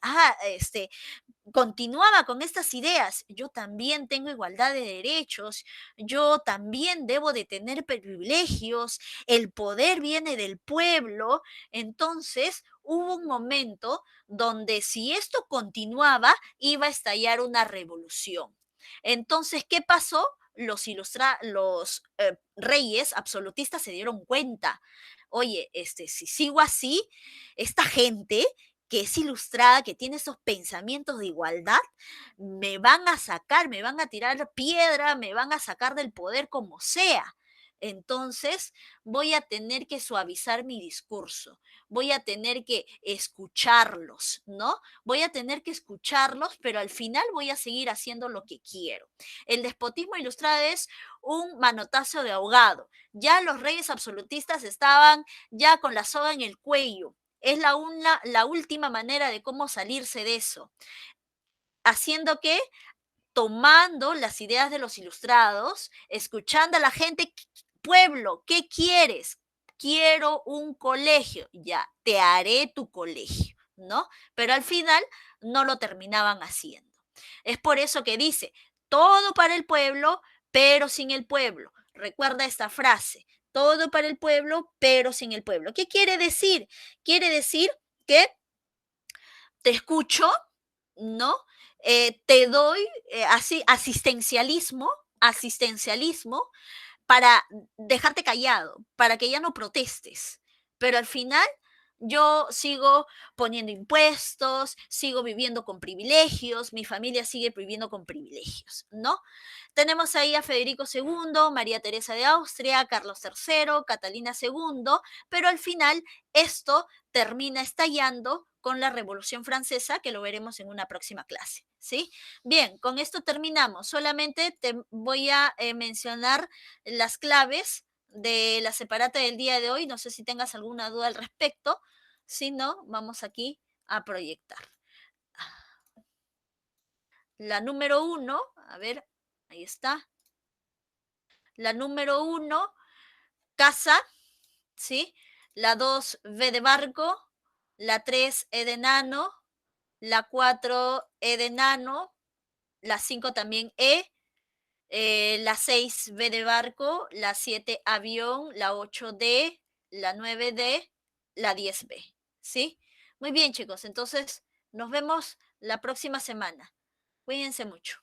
S1: continuaba con estas ideas. Yo también tengo igualdad de derechos, yo también debo de tener privilegios, el poder viene del pueblo. Entonces hubo un momento donde si esto continuaba, iba a estallar una revolución. Entonces, ¿qué pasó? Los reyes absolutistas se dieron cuenta, oye, si sigo así, esta gente que es ilustrada, que tiene esos pensamientos de igualdad, me van a sacar, me van a tirar piedra, me van a sacar del poder como sea. Entonces voy a tener que suavizar mi discurso, voy a tener que escucharlos, ¿no? Voy a tener que escucharlos, pero al final voy a seguir haciendo lo que quiero. El despotismo ilustrado es un manotazo de ahogado. Ya los reyes absolutistas estaban ya con la soga en el cuello. Es la última manera de cómo salirse de eso. Haciendo que, tomando las ideas de los ilustrados, escuchando a la gente, pueblo, ¿qué quieres? Quiero un colegio, ya, te haré tu colegio, ¿no? Pero al final no lo terminaban haciendo. Es por eso que dice, todo para el pueblo, pero sin el pueblo. Recuerda esta frase, todo para el pueblo, pero sin el pueblo. ¿Qué quiere decir? Quiere decir que te escucho, ¿no? Te doy así asistencialismo para dejarte callado, para que ya no protestes. Pero al final yo sigo poniendo impuestos, sigo viviendo con privilegios, mi familia sigue viviendo con privilegios, ¿no? Tenemos ahí a Federico II, María Teresa de Austria, Carlos III, Catalina II, pero al final esto termina estallando con la Revolución Francesa, que lo veremos en una próxima clase, ¿sí? Bien, con esto terminamos. Solamente te voy a mencionar las claves de la separata del día de hoy. No sé si tengas alguna duda al respecto. Si no, vamos aquí a proyectar. La número 1, a ver, ahí está. La número 1, casa, ¿sí? La 2, V de barco. La 3, E de enano. La 4, E de enano. La 5 también E. La 6, B de barco. La 7, avión. La 8, D. La 9, D. La 10, B. ¿Sí? Muy bien, chicos. Entonces, nos vemos la próxima semana. Cuídense mucho.